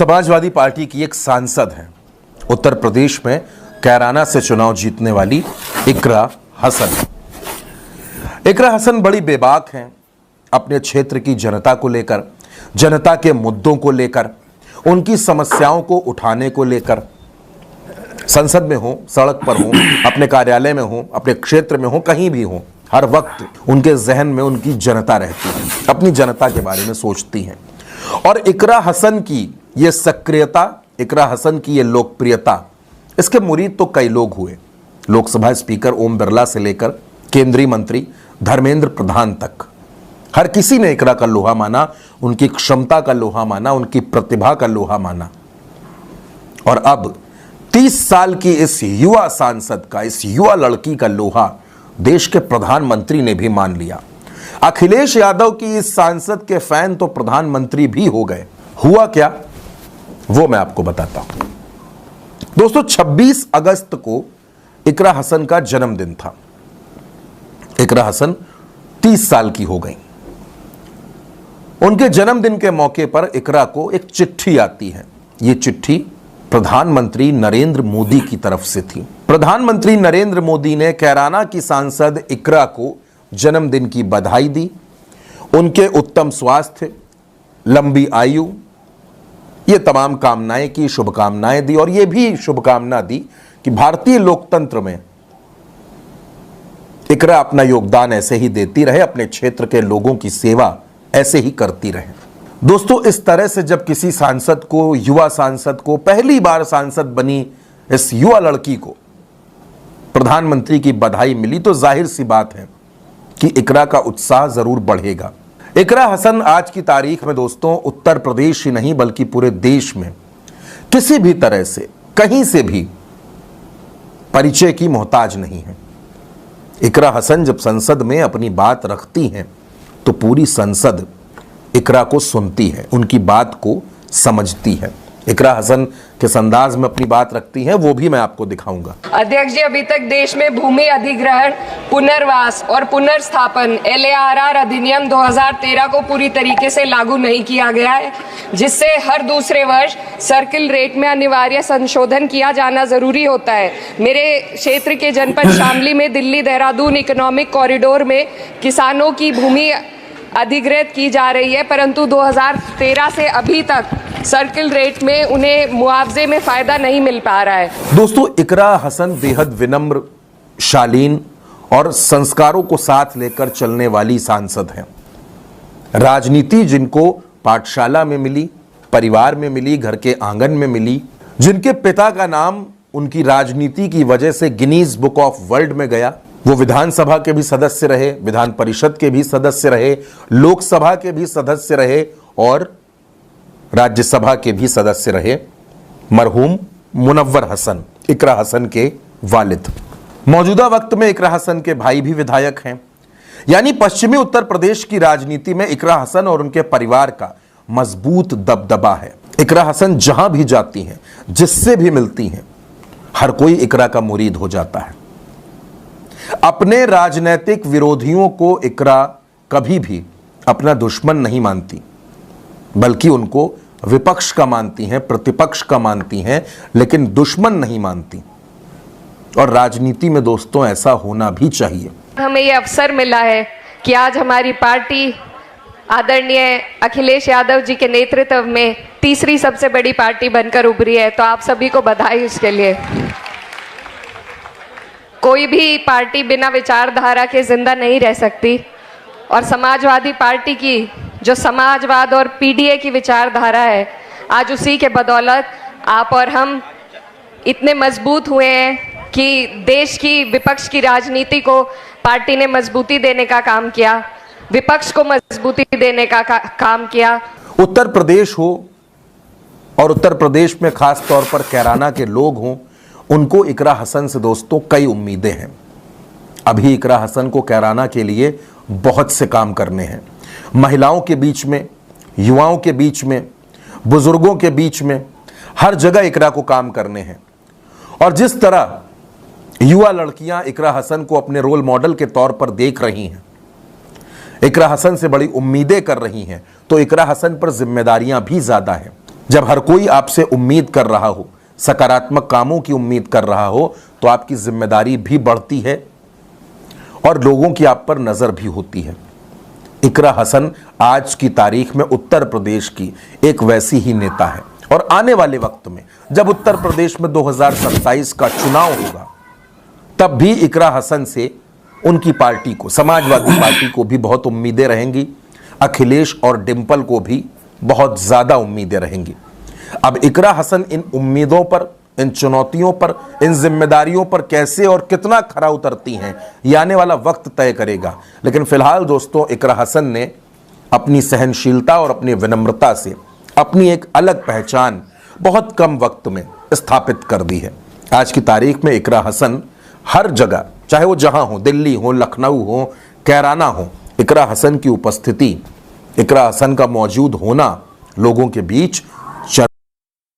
Samajwadi party की एक सांसद है उत्तर प्रदेश में कैराना से चुनाव जीतने वाली इकरा हसन। इकरा हसन बड़ी बेबाक हैं अपने क्षेत्र की जनता को लेकर, जनता के मुद्दों को लेकर, उनकी समस्याओं को उठाने को लेकर। संसद में हो, सड़क पर हो, अपने कार्यालय में हो, अपने क्षेत्र में हो, कहीं भी हो, हर वक्त उनके जहन में उनकी जनता रहती है, अपनी जनता के बारे में सोचती हैं। और इकरा हसन की ये सक्रियता, इकरा हसन की ये लोकप्रियता, इसके मुरीद तो कई लोग हुए। लोकसभा स्पीकर ओम बिरला से लेकर केंद्रीय मंत्री धर्मेंद्र प्रधान तक हर किसी ने इकरा का लोहा माना, उनकी क्षमता का लोहा माना, उनकी प्रतिभा का लोहा माना। और अब 30 साल की इस युवा सांसद का, इस युवा लड़की का लोहा देश के प्रधानमंत्री ने भी मान लिया। अखिलेश यादव की इस सांसद के फैन तो प्रधानमंत्री भी हो गए। हुआ क्या, वो मैं आपको बताता हूं। दोस्तों, 26 अगस्त को इकरा हसन का जन्मदिन था। इकरा हसन 30 साल की हो गई। उनके जन्मदिन के मौके पर इकरा को एक चिट्ठी आती है। यह चिट्ठी प्रधानमंत्री नरेंद्र मोदी की तरफ से थी। प्रधानमंत्री नरेंद्र मोदी ने कैराना की सांसद इकरा को जन्मदिन की बधाई दी, उनके उत्तम स्वास्थ्य, लंबी आयु, ये तमाम कामनाएं की, शुभकामनाएं दी। और ये भी शुभकामना दी कि भारतीय लोकतंत्र में इकरा अपना योगदान ऐसे ही देती रहे, अपने क्षेत्र के लोगों की सेवा ऐसे ही करती रहे। दोस्तों, इस तरह से जब किसी सांसद को, युवा सांसद को, पहली बार सांसद बनी इस युवा लड़की को प्रधानमंत्री की बधाई मिली, तो जाहिर सी बात है कि इकरा का उत्साह जरूर बढ़ेगा। इकरा हसन आज की तारीख में दोस्तों उत्तर प्रदेश ही नहीं बल्कि पूरे देश में किसी भी तरह से, कहीं से भी परिचय की मोहताज नहीं है। इकरा हसन जब संसद में अपनी बात रखती हैं तो पूरी संसद इकरा को सुनती है, उनकी बात को समझती है। इकरा हसन किस अंदाज में अपनी बात रखती हैं वो भी मैं आपको दिखाऊंगा। अध्यक्ष जी, अभी तक देश में भूमि अधिग्रहण, पुनर्वास और पुनर्स्थापन LARR अधिनियम 2013 को पूरी तरीके से लागू नहीं किया गया है, जिससे हर दूसरे वर्ष सर्किल रेट में अनिवार्य संशोधन किया जाना जरूरी होता है। मेरे क्षेत्र के जनपद शामली में दिल्ली देहरादून इकोनॉमिक कॉरिडोर में किसानों की भूमि अधिग्रहित की जा रही है, परंतु 2013 से अभी तक सर्किल रेट में उन्हें मुआवजे में फायदा नहीं मिल पा रहा है। दोस्तों, इकरा हसन बेहद विनम्र, शालीन और संस्कारों को साथ लेकर चलने वाली सांसद हैं। राजनीति जिनको पाठशाला में मिली, परिवार में मिली, घर के आंगन में मिली, जिनके पिता का नाम उनकी राजनीति की वजह से गिनीज बुक ऑफ वर्ल्ड में गया, वो विधानसभा के भी सदस्य रहे, विधान परिषद के भी सदस्य रहे, लोकसभा के भी सदस्य रहे और राज्यसभा के भी सदस्य रहे, मरहूम मुनव्वर हसन, इकरा हसन के वालिद। मौजूदा वक्त में इकरा हसन के भाई भी विधायक हैं। यानी पश्चिमी उत्तर प्रदेश की राजनीति में इकरा हसन और उनके परिवार का मजबूत दबदबा है। इकरा हसन जहां भी जाती हैं, जिससे भी मिलती हैं, हर कोई इकरा का मुरीद हो जाता है। अपने राजनीतिक विरोधियों को इकरा कभी भी अपना दुश्मन नहीं मानती, बल्कि उनको विपक्ष का मानती हैं, प्रतिपक्ष का मानती हैं, लेकिन दुश्मन नहीं मानती। और राजनीति में दोस्तों ऐसा होना भी चाहिए। हमें ये अवसर मिला है कि आज हमारी पार्टी आदरणीय अखिलेश यादव जी के नेतृत्व में तीसरी सबसे बड़ी पार्टी बनकर उभरी है, तो आप सभी को बधाई उसके लिए। कोई भी पार्टी बिना विचारधारा के जिंदा नहीं रह सकती, और समाजवादी पार्टी की जो समाजवाद और PDA की विचारधारा है, आज उसी के बदौलत आप और हम इतने मजबूत हुए हैं कि देश की विपक्ष की राजनीति को पार्टी ने मजबूती देने का काम किया, विपक्ष को मजबूती देने का काम किया। उत्तर प्रदेश हो और उत्तर प्रदेश में खास तौर पर कैराना के लोग हों, उनको इकरा हसन से दोस्तों कई उम्मीदें हैं। अभी इकरा हसन को कैराना के लिए बहुत से काम करने हैं। महिलाओं के बीच में, युवाओं के बीच में, बुजुर्गों के बीच में, हर जगह इकरा को काम करने हैं। और जिस तरह युवा लड़कियां इकरा हसन को अपने रोल मॉडल के तौर पर देख रही हैं, इकरा हसन से बड़ी उम्मीदें कर रही हैं, तो इकरा हसन पर जिम्मेदारियां भी ज्यादा हैं। जब हर कोई आपसे उम्मीद कर रहा हो, सकारात्मक कामों की उम्मीद कर रहा हो, तो आपकी जिम्मेदारी भी बढ़ती है और लोगों की आप पर नजर भी होती है। इकरा हसन आज की तारीख में उत्तर प्रदेश की एक वैसी ही नेता है और आने वाले वक्त में जब उत्तर प्रदेश में 2027 का चुनाव होगा, तब भी इकरा हसन से उनकी पार्टी को, समाजवादी पार्टी को भी बहुत उम्मीदें रहेंगी। अखिलेश और डिंपल को भी बहुत ज्यादा उम्मीदें रहेंगी। अब इकरा हसन इन उम्मीदों पर, इन चुनौतियों पर, इन जिम्मेदारियों पर कैसे और कितना खरा उतरती हैं, ये आने वाला वक्त तय करेगा। लेकिन फिलहाल दोस्तों, इकरा हसन ने अपनी सहनशीलता और अपनी विनम्रता से अपनी एक अलग पहचान बहुत कम वक्त में स्थापित कर दी है। आज की तारीख में इकरा हसन हर जगह, चाहे वो जहां हो, दिल्ली हो, लखनऊ हो, कैराना हो, इकरा हसन की उपस्थिति, इकरा हसन का मौजूद होना लोगों के बीच